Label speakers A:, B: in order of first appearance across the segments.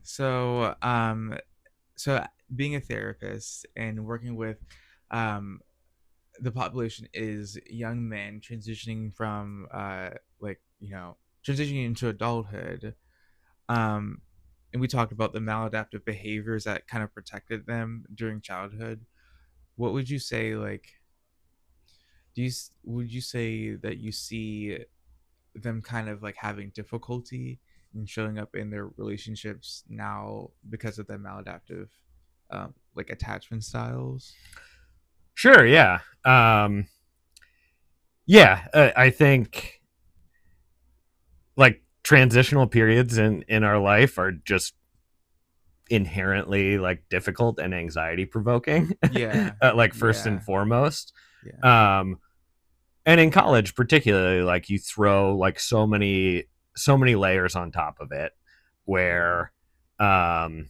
A: So, so being a therapist and working with um, the population is young men transitioning from transitioning into adulthood. Um, and we talked about the maladaptive behaviors that kind of protected them during childhood. What would you say? Would you say that you see them kind of like having difficulty in showing up in their relationships now because of the maladaptive attachment styles?
B: Sure, yeah. Yeah, I think like transitional periods in our life are just inherently like difficult and anxiety provoking.
A: Yeah,
B: Like first and
A: yeah,
B: foremost.
A: yeah,
B: Um and in college particularly, like you throw like so many layers on top of it
A: yeah,
B: where um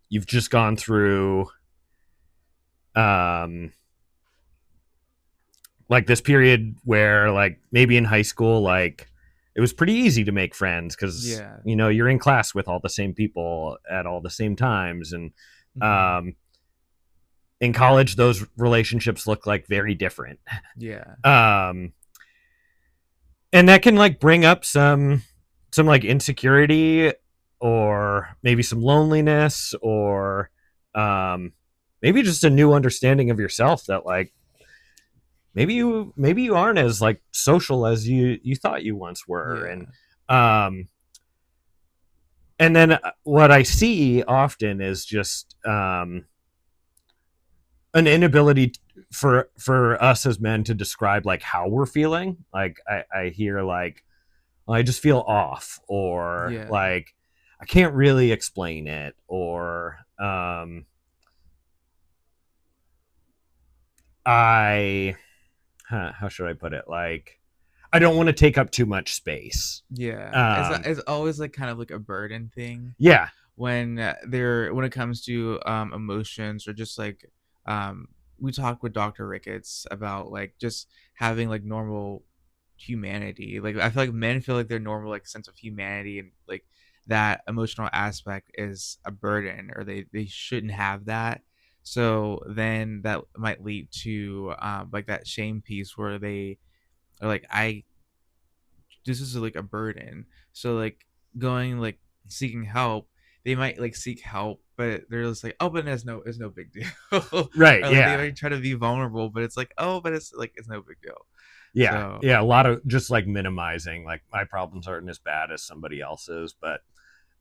B: you've just gone through um like this period where like maybe in high school like it was pretty easy to make friends because
A: yeah.
B: you're in class with all the same people at all the same times, and
A: Hmm.
B: um in college those relationships look like very different.
A: Yeah,
B: um and that can like bring up some like insecurity or maybe some loneliness or um maybe just a new understanding of yourself that like maybe you aren't as like social as you thought you once were.
A: yeah,
B: And then what I see often is just an inability for us as men to describe like how we're feeling. Like I hear like, I just feel off, or
A: yeah,
B: like I can't really explain it, or I how should I put it, like I don't want to take up too much space.
A: yeah.
B: um
A: It's always like kind of like a burden thing
B: yeah.
A: when when it comes to emotions or just um we talked with Dr. Ricketts about like just having like normal humanity. Like I feel like men feel like their normal like sense of humanity and like that emotional aspect is a burden or they shouldn't have that. So then that might lead to like that shame piece where they are like, I this is like a burden. So like going like seeking help, they might like seek help, but they're just like, oh, but it's no big deal.
B: Right,
A: Or like they
B: yeah.
A: might try to be vulnerable, but it's like, oh, but it's like it's no big deal.
B: Yeah,
A: So
B: yeah, a lot of just like minimizing, like my problems aren't as bad as somebody else's. But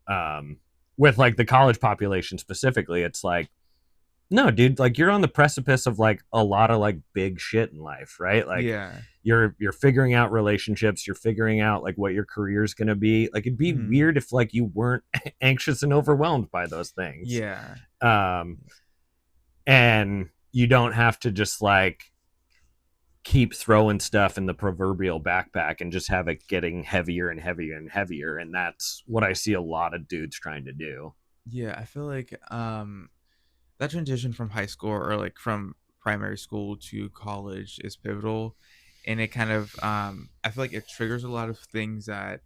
B: um with like the college population specifically, it's like, no dude, like you're on the precipice of like a lot of like big shit in life, right? Like
A: yeah.
B: you're figuring out relationships, you're figuring out like what your career's going to be. Like it'd be
A: Mhm.
B: weird if like you weren't anxious and overwhelmed by those things.
A: Yeah.
B: um and you don't have to just like keep throwing stuff in the proverbial backpack and just have it getting heavier and heavier and heavier. And that's what I see a lot of dudes trying to do.
A: Yeah, I feel like that transition from high school or like from primary school to college is pivotal, and it kind of I feel like it triggers a lot of things that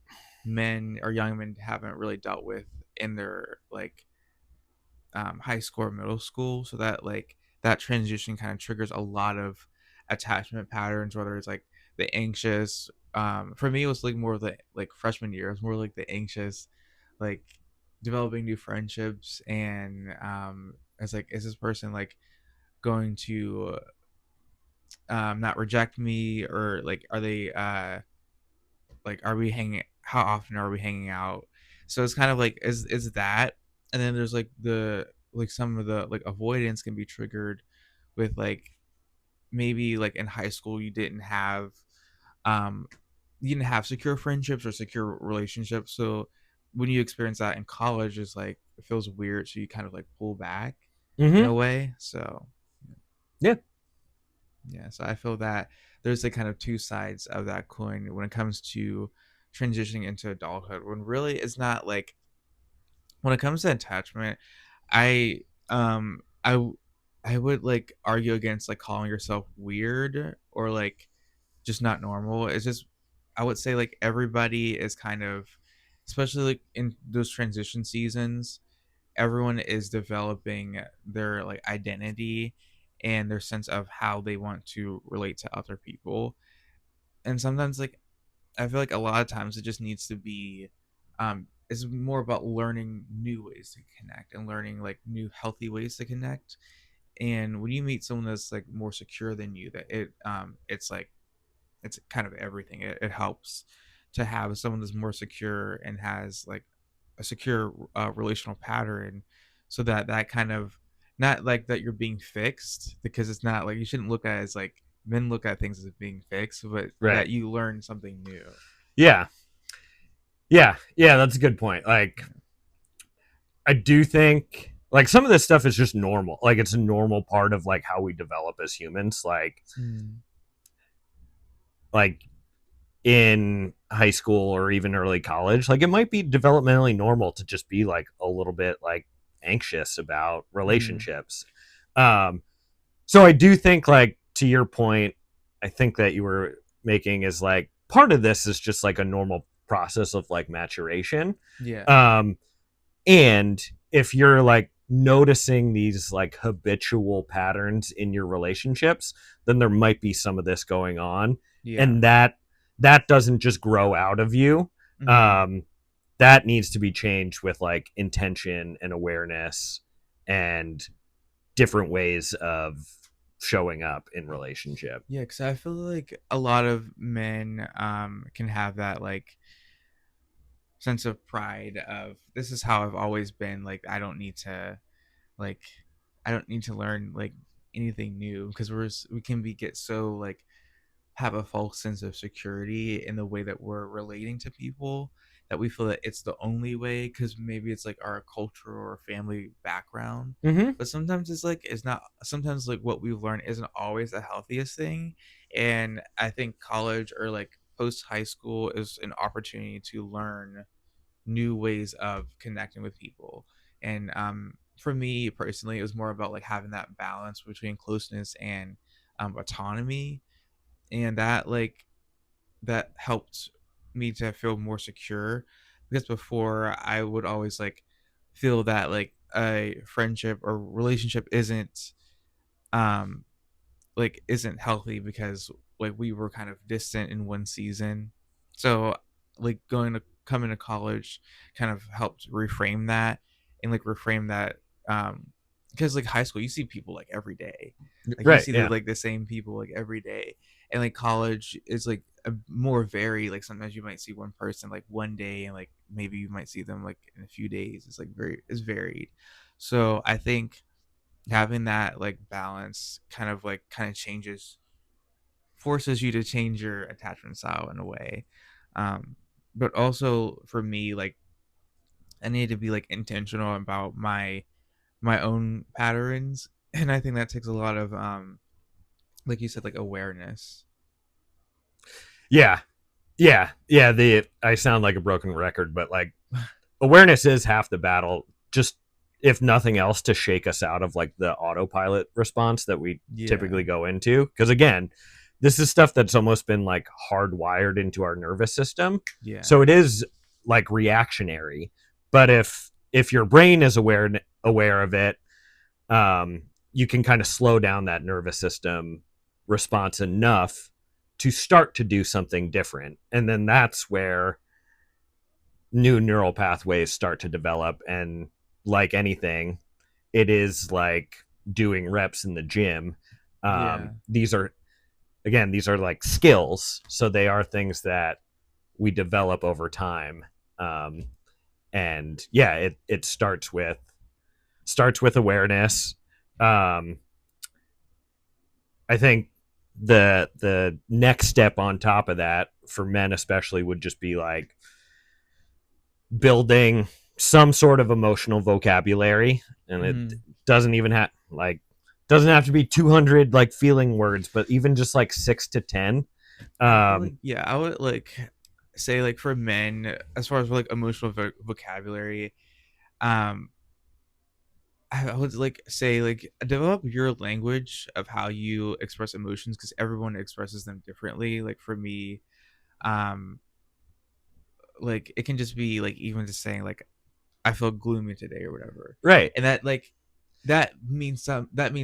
A: men or young men haven't really dealt with in their high school or middle school. So that like that transition kind of triggers a lot of attachment patterns, whether it's like the anxious for me it was like more of the like freshman year, it was more like the anxious, like developing new friendships, and it's like, is this person like going to not reject me, or like are they like are we hanging, how often are we hanging out? So it's kind of like is that, and then there's like the like some of the like avoidance can be triggered with like maybe like in high school um you didn't have secure friendships or secure relationships, so when you experience that in college it's like it feels weird, so you kind of like pull back in
B: Mm-hmm.
A: a way. So
B: Yeah.
A: yeah, so I feel that there's like kind of two sides of that coin when it comes to transitioning into adulthood. When really it's not like, when it comes to attachment, I um I w- I would like argue against like calling yourself weird or like just not normal. It's just, I would say like everybody is kind of, especially like in those transition seasons, everyone is developing their like identity and their sense of how they want to relate to other people. And sometimes like I feel like a lot of times it just needs to be it's more about learning new ways to connect and learning like new healthy ways to connect. And when you meet someone that's like more secure than you, that it's like it's kind of everything. It helps to have someone that's more secure and has like a secure relational pattern, so that that kind of not like that you're being fixed, because it's not like you shouldn't look at it as like men look at things as being fixed, but
B: Right.
A: that you learn something new.
B: Yeah. Yeah, that's a good point. Like
A: Yeah.
B: I do think like some of this stuff is just normal. Like it's a normal part of like how we develop as humans.
A: Mm.
B: Like in high school or even early college, like it might be developmentally normal to just be like a little bit like anxious about
A: Mm.
B: relationships. Um so I do think like to your point, I think that you were making is like part of this is just like a normal process of like maturation.
A: Yeah.
B: Um And if you're like noticing these like habitual patterns in your relationships, then there might be some of this going on.
A: Yeah.
B: And that doesn't just grow out of you.
A: Mm.
B: Um, that needs to be changed with like intention and awareness and different ways of showing up in relationship.
A: Yeah, because I feel like a lot of men can have that like sense of pride of this is how I've always been. Like like I don't need to learn like anything new, because we can be get so like have a false sense of security in the way that we're relating to people, that we feel that it's the only way because maybe it's like our culture or family background.
B: Mm-hmm.
A: But sometimes it's like it's not, sometimes like what we've learned isn't always the healthiest thing. And I think college or like post high school is an opportunity to learn new ways of connecting with people. And for me personally, it was more about like having that balance between closeness and autonomy. And that like that helped me to feel more secure, because before I would always like feel that like a friendship or relationship um isn't healthy because like we were kind of distant in one season. So like going to coming to college kind of helped reframe that, and like reframe that because like high school you see people like every day, like you
B: Right.
A: see
B: Yeah.
A: like the same people like every day. And like college is like a more varied, like sometimes you might see one person like one day and like maybe you might see them like in a few days. It's like very it's varied. So I think having that like balance kind of changes, forces you to change your attachment style in a way. But also for me, like I need to be like intentional about my own patterns. And I think that takes a lot of like you said, like awareness.
B: Yeah. Yeah. The I sound like a broken record, but like awareness is half the battle. Just if nothing else, to shake us out of like the autopilot response that we
A: Yeah.
B: typically go into. Because again, this is stuff that's almost been like hardwired into our nervous system.
A: Yeah.
B: So it is like reactionary. But if your brain is aware of it, you can kind of slow down that nervous system response enough to start to do something different. And then that's where new neural pathways start to develop. And like anything, it is like doing reps in the gym.
A: Yeah.
B: These are, again, these are like skills. So they are things that we develop over time. Um, and yeah, it starts with awareness. Um, I think the next step on top of that for men especially would just be like building some sort of emotional vocabulary, and it
A: Hmm.
B: doesn't even have like doesn't have to be 200 like feeling words, but even just like 6 to 10.
A: I feel like
B: um
A: yeah, I would like say like for men, as far as like emotional vocabulary, um I would like say like develop your language of how you express emotions, because everyone expresses them differently. Like for me, um, like it can just be like even just saying like I feel gloomy today or whatever.
B: Right.
A: And that means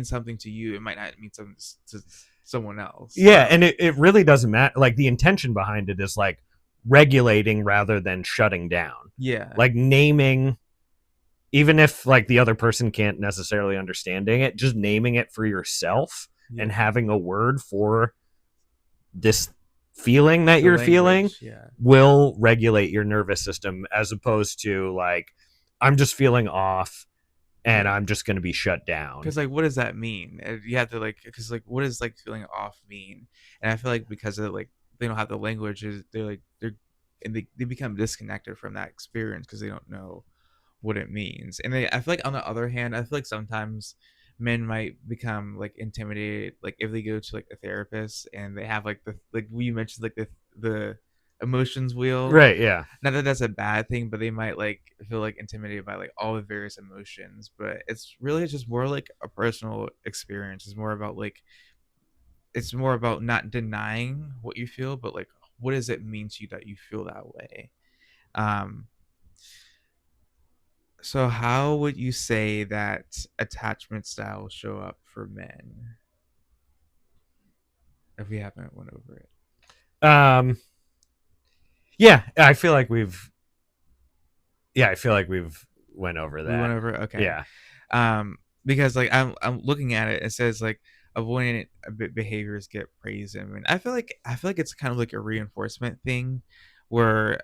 A: something to you. It might not mean something to someone else.
B: Yeah, and
A: So
B: it really doesn't matter. Like the intention behind it is like regulating rather than shutting down.
A: yeah,
B: Like naming, even if like the other person can't necessarily understanding it, just naming it for yourself and
A: yeah,
B: having a word for this feeling that
A: the
B: you're feeling
A: language, yeah.
B: will regulate your nervous system, as opposed to like, I'm just feeling off and
A: Yeah.
B: I'm just going to be shut down.
A: Because like, what does that mean? You have to like, because like, what does like feeling off mean? And I feel like because of like they don't have the language, they're and they become disconnected from that experience because they don't know what it means. And I feel like on the other hand, I feel like sometimes men might become like intimidated, like if they go to like a therapist and they have like the like we mentioned like the emotions wheel.
B: Right. Yeah.
A: Not that that's a bad thing, but they might like feel like intimidated by like all the various emotions. But it's really just more like a personal experience. It's more about not denying what you feel, but like what does it mean to you that you feel that way? Um, so how would you say that attachment styles show up for men if we haven't went over it?
B: Um, yeah, I feel like we've, yeah, I feel like we've went over
A: We went
B: that.
A: over it? Okay.
B: Yeah.
A: Because like I'm looking at it, it says like avoidant behaviors get praised. I mean, I feel like it's kind of like a reinforcement thing where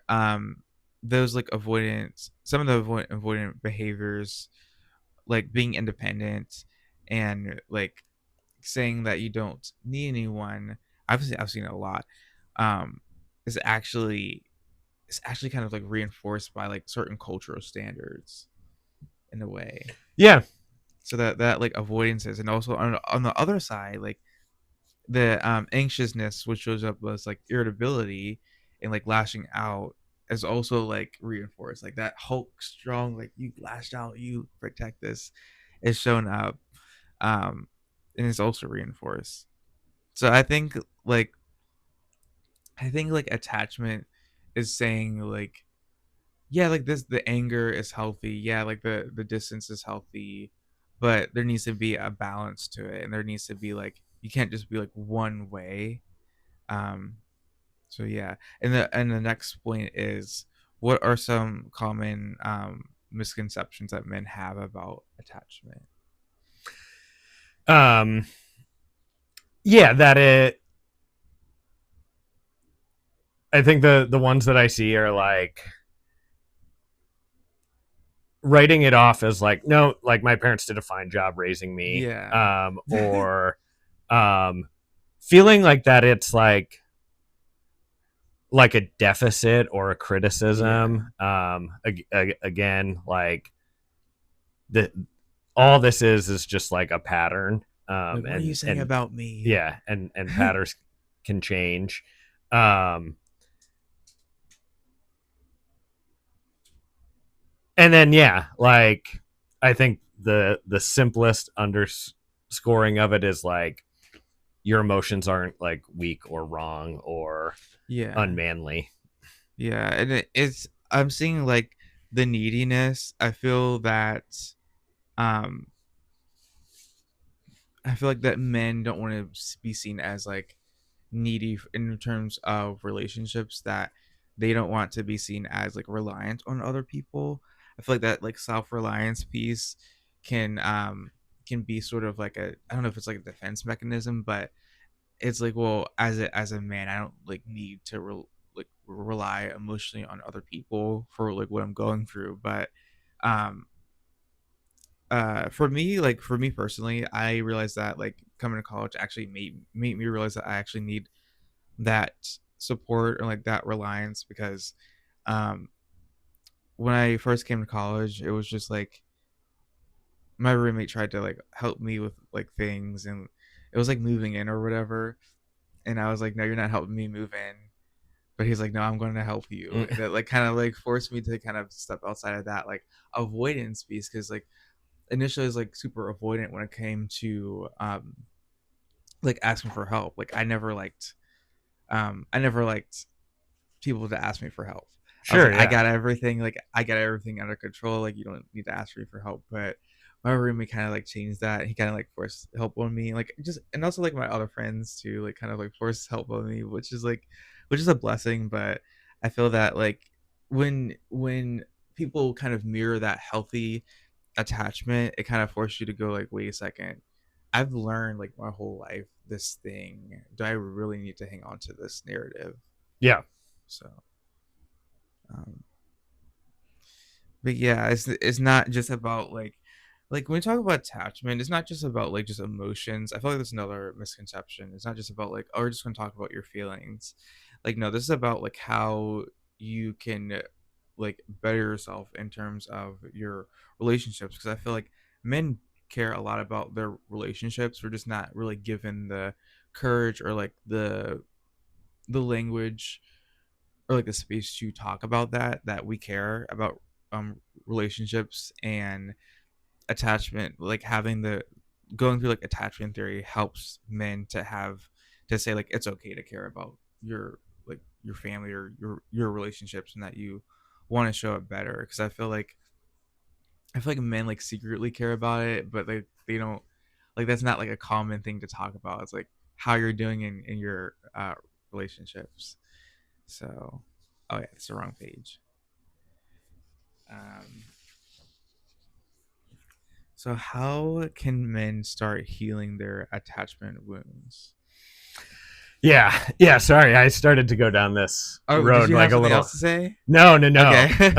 A: those like avoidance some of the avoidant behaviors like being independent and like saying that you don't need anyone. I've seen it a lot. Um, is actually it's actually kind of like reinforced by like certain cultural standards in a way.
B: Yeah.
A: So that like avoidances and also on the other side, like the anxiousness which shows up as like irritability and like lashing out is also like reinforced. Like that Hulk strong, like you lashed out, you protect this is shown up. And it's also reinforced. So like I think like attachment is saying like yeah, like this the anger is healthy. Yeah, like the distance is healthy, but there needs to be a balance to it, and there needs to be like you can't just be like one way. Um, so yeah, and the next point is what are some common misconceptions that men have about attachment?
B: Um, yeah, that it, I think the ones that I see are like writing it off as like, no, like my parents did a fine job raising me.
A: Yeah,
B: Or um feeling like that it's like a deficit or a
A: yeah.
B: criticism. Again, like the all this is just like a pattern.
A: Like what are you saying
B: And
A: about me?
B: yeah, and patterns can change. Um, and then yeah, like I think the simplest underscoring of it is like your emotions aren't like weak or wrong or
A: Yeah,
B: unmanly.
A: yeah, and it's I'm seeing like the neediness. Um I feel like that men don't want to be seen as like needy in terms of relationships, that they don't want to be seen as like reliant on other people. I feel like that like self-reliance piece can be sort of like a I don't know if it's like a defense mechanism, but it's like well as a man I don't like need to like rely emotionally on other people for like what I'm going through. But um for me personally, I realized that like coming to college actually made me realize that I actually need that support or like that reliance because um when I first came to college it was just like my roommate tried to like help me with like things, and it was like moving in or whatever, and I was like no, you're not helping me move in. But he's like no, I'm going to help you, and
B: Mm.
A: that like kind of like forced me to kind of step outside of that like avoidance piece, because like initially I was like super avoidant when it came to like asking for help. Like I never liked people to ask me for help. I was
B: Sure,
A: like, I
B: yeah.
A: got everything, like I got everything under control. Like you don't need to ask me for help. But my roommate kind of like changed that. He kind of like forced help on me, like just and also like my other friends too, like kind of like forced help on me, which is a blessing. But I feel that like when people kind of mirror that healthy attachment, it kind of forces you to go like, wait a second. I've learned like my whole life this thing. Do I really need to hang on to this narrative?
B: Yeah.
A: So, um, but yeah, it's not just about like when we talk about attachment, it's not just about like just emotions. I feel like that's another misconception. It's not just about like, oh, we're just gonna talk about your feelings. Like, no, this is about like how you can like better yourself in terms of your relationships. Because I feel like men care a lot about their relationships. We're just not really given the courage or like the language or like the space to talk about that we care about relationships and attachment, like having the going through like attachment theory helps men to have to say like it's okay to care about your like your family or your relationships and that you want to show it better because I feel like men like secretly care about it but they don't like that's not like a common thing to talk about. It's like how you're doing in your relationships. So oh yeah, it's the wrong page. um So how can men start healing their attachment wounds?
B: Yeah. Yeah. Sorry. I started to go down this
A: Oh, did
B: road
A: you
B: like
A: have
B: a
A: something
B: little.
A: else to say?
B: No, no, no.
A: Okay.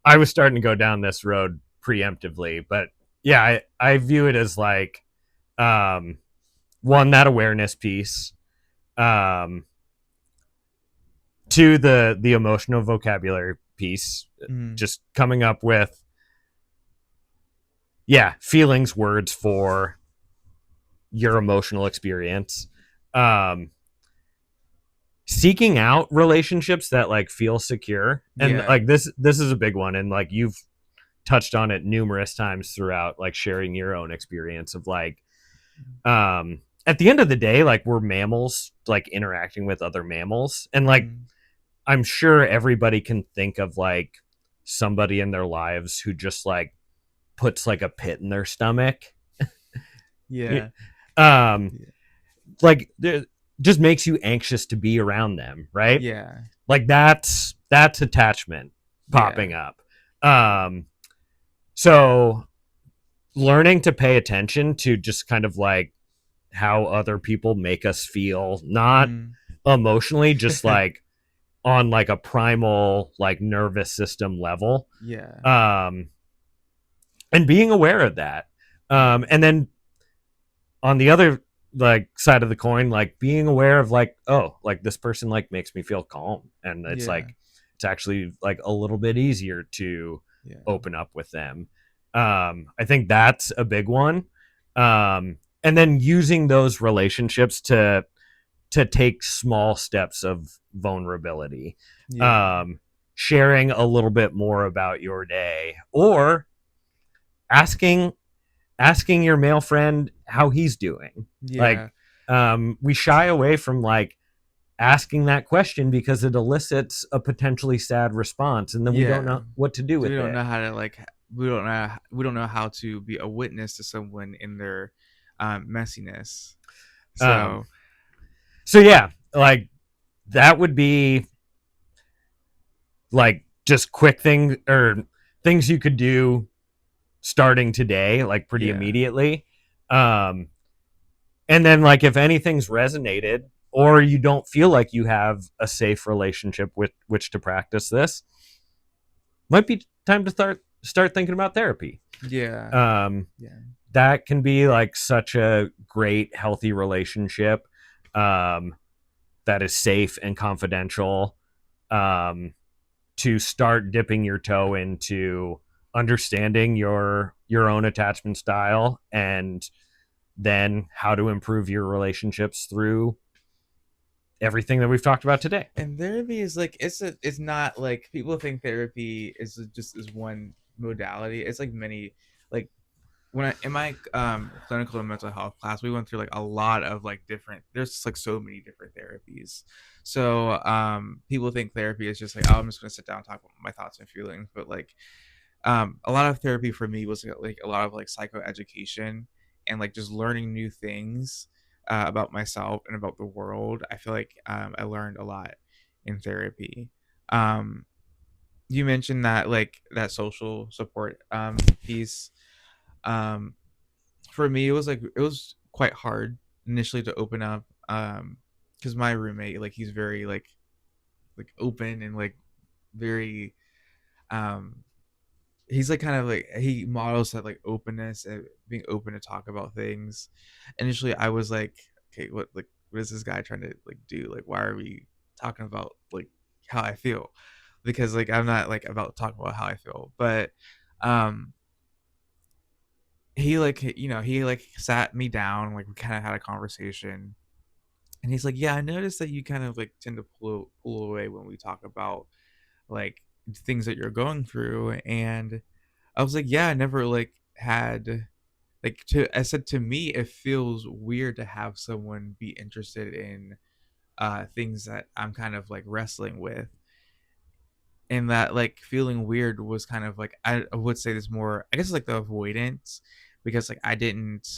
B: I was starting to go down this road preemptively, but yeah, I view it as like, um, one, that awareness piece, um, two, the emotional vocabulary piece,
A: Mm,
B: just coming up with, yeah, feelings, words for your emotional experience. Um, Seeking out relationships that like feel secure, and
A: yeah.
B: like this is a big one, and like you've touched on it numerous times throughout, like sharing your own experience of like, at the end of the day, like we're mammals like interacting with other mammals, and like
A: Mm,
B: I'm sure everybody can think of like somebody in their lives who just like puts like a pit in their stomach.
A: yeah.
B: um
A: Yeah.
B: like just makes you anxious to be around them, right?
A: Yeah.
B: Like that's attachment popping
A: Yeah.
B: up. um so learning to pay attention to just kind of like how other people make us feel, not
A: Mm.
B: emotionally, just like on like a primal like nervous system level.
A: Yeah.
B: um and being aware of that.
A: Yeah.
B: And then on the other like side of the coin, like being aware of like, oh, like this person like makes me feel calm, and it's
A: Yeah.
B: like it's actually like a little bit easier to
A: Yeah.
B: open up with them. I think that's a big one. And then using those relationships to take small steps of vulnerability.
A: Yeah.
B: um Sharing a little bit more about your day, or asking your male friend how he's doing. Like,
A: Yeah.
B: we shy away from like asking that question because it elicits a potentially sad response, and then we don't
A: Yeah.
B: know what to do
A: So we
B: with
A: don't
B: it.
A: know how to like we don't know how to be a witness to someone in their messiness.
B: Um,
A: So
B: so yeah, like that would be like just quick thing or things you could do starting today, like pretty
A: yeah.
B: immediately. Um, and then like if anything's resonated, or you don't feel like you have a safe relationship with which to practice this, might be time to start thinking about therapy.
A: Yeah.
B: Um,
A: Yeah.
B: that can be like such a great healthy relationship, um, that is safe and confidential, um, to start dipping your toe into understanding your own attachment style, and then how to improve your relationships through everything that we've talked about today.
A: And therapy is like it's not like people think therapy is just is one modality. It's like many like when I in my clinical and mental health class, we went through like a lot of like different. There's just, like so many different therapies. So people think therapy is just like, oh, I'm just gonna sit down and talk about my thoughts and feelings, but like a lot of therapy for me was like a lot of like psychoeducation and like just learning new things about myself and about the world. I feel like I learned a lot in therapy. Um, you mentioned that like that social support piece. Um, for me, it was like it was quite hard initially to open up because my roommate like he's very like open and like very um he's like kind of like he models that like openness and being open to talk about things. Initially, I was okay, what is this guy trying to like do? Like, why are we talking about like how I feel? Because like I'm not like about to talk about how I feel, but um he like he like sat me down, like we kind of had a conversation, and he's like, yeah, I noticed that you kind of like tend to pull away when we talk about like things that you're going through. And I was like, yeah, I never like had like to I said, to me it feels weird to have someone be interested in things that I'm kind of like wrestling with. And that like feeling weird was kind of like I would say this more, I guess, like the avoidance, because like I didn't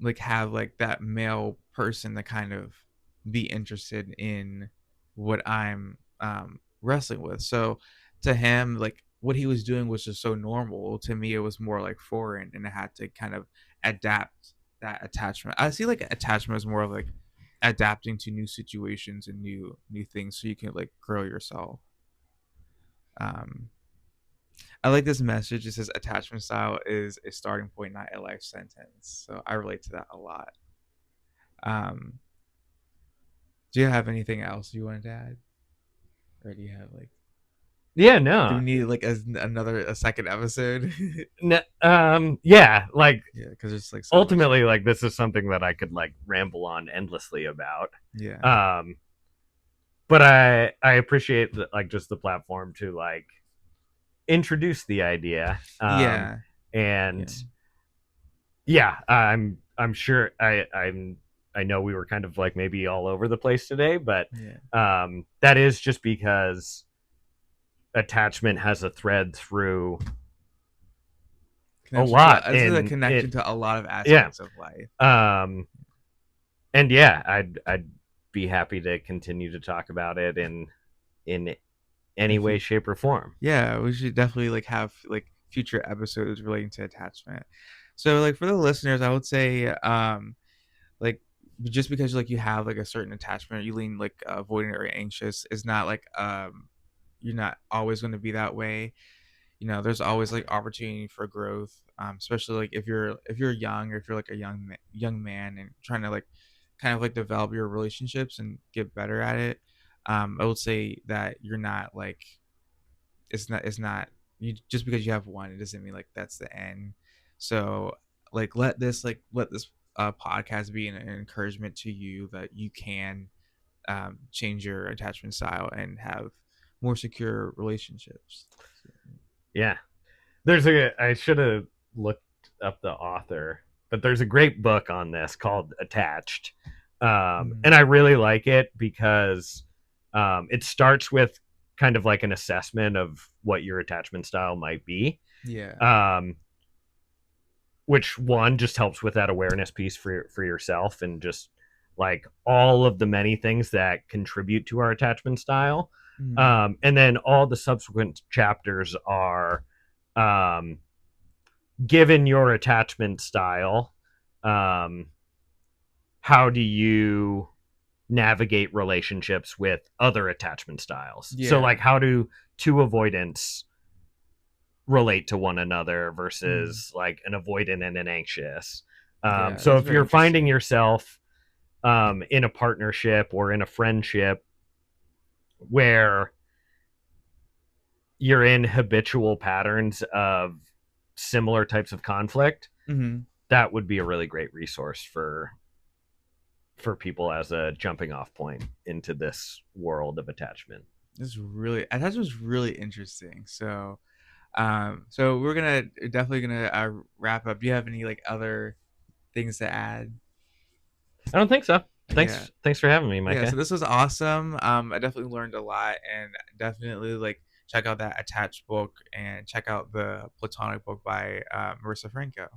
A: like have like that male person to kind of be interested in what I'm wrestling with. So to him, like what he was doing was just so normal. To me, it was more like foreign, and I had to kind of adapt that attachment. I see like attachment as more of like adapting to new situations and new things so you can like grow yourself. Um I like this message. It says attachment style is a starting point, not a life sentence. So I relate to that a lot. Um, do you have anything else you wanted to add, or do you have like?
B: Yeah,
A: Do
B: no.
A: we need like a second episode?
B: Yeah, like
A: Yeah, because there's like so much
B: ultimately,
A: here.
B: like this is something that I could like ramble on endlessly about.
A: Yeah,
B: Um, but I appreciate the, like just the platform to like introduce the idea.
A: yeah,
B: And
A: yeah,
B: yeah, I'm sure I know we were kind of like maybe all over the place today, but
A: yeah.
B: that is just because attachment has a thread through a
A: Connection to
B: lot
A: this is a
B: in
A: connection
B: it.
A: to a lot of
B: Yeah.
A: aspects of life.
B: Um, and yeah, I'd be happy to continue to talk about it in any
A: In
B: way,
A: future,
B: shape, or form.
A: yeah, we should definitely like have like future episodes relating to attachment. So like for the listeners, I would say like just because like you have like a certain attachment, you lean like avoidant or anxious, is not like you're not always going to be that way. There's always like opportunity for growth, especially like if you're young, or if you're like a young man and trying to like kind of like develop your relationships and get better at it. I would say that you're not like it's not you, just because you have one, it doesn't mean like that's the end. So like let this podcast be an encouragement to you that you can change your attachment style and have more secure relationships. So,
B: Yeah, I should have looked up the author, but there's a great book on this called Attached,
A: mm,
B: and I really like it because it starts with kind of like an assessment of what your attachment style might be,
A: yeah,
B: um, which one just helps with that awareness piece for yourself and just like all of the many things that contribute to our attachment style.
A: mm,
B: And then all the subsequent chapters are um, given your attachment style, um, how do you navigate relationships with other attachment styles? So, like,
A: yeah,
B: how do two avoidants relate to one another
A: mm,
B: versus like an avoidant and an anxious?
A: yeah.
B: So,
A: That's
B: if
A: very
B: you're finding
A: interesting.
B: yourself in a partnership or in a friendship where you're in habitual patterns of similar types of conflict,
A: Hmm.
B: that would be a really great resource for people as a jumping off point into this world of attachment.
A: This really Attachment was really interesting. So So we're gonna definitely gonna wrap up. Do you have any like other things to add?
B: I don't think so.
A: Yeah.
B: Thanks for having me,
A: Yeah, so
B: Micah.
A: this was awesome. I definitely learned a lot, and definitely like check out that attached book and check out the Platonic book by Marissa Franco.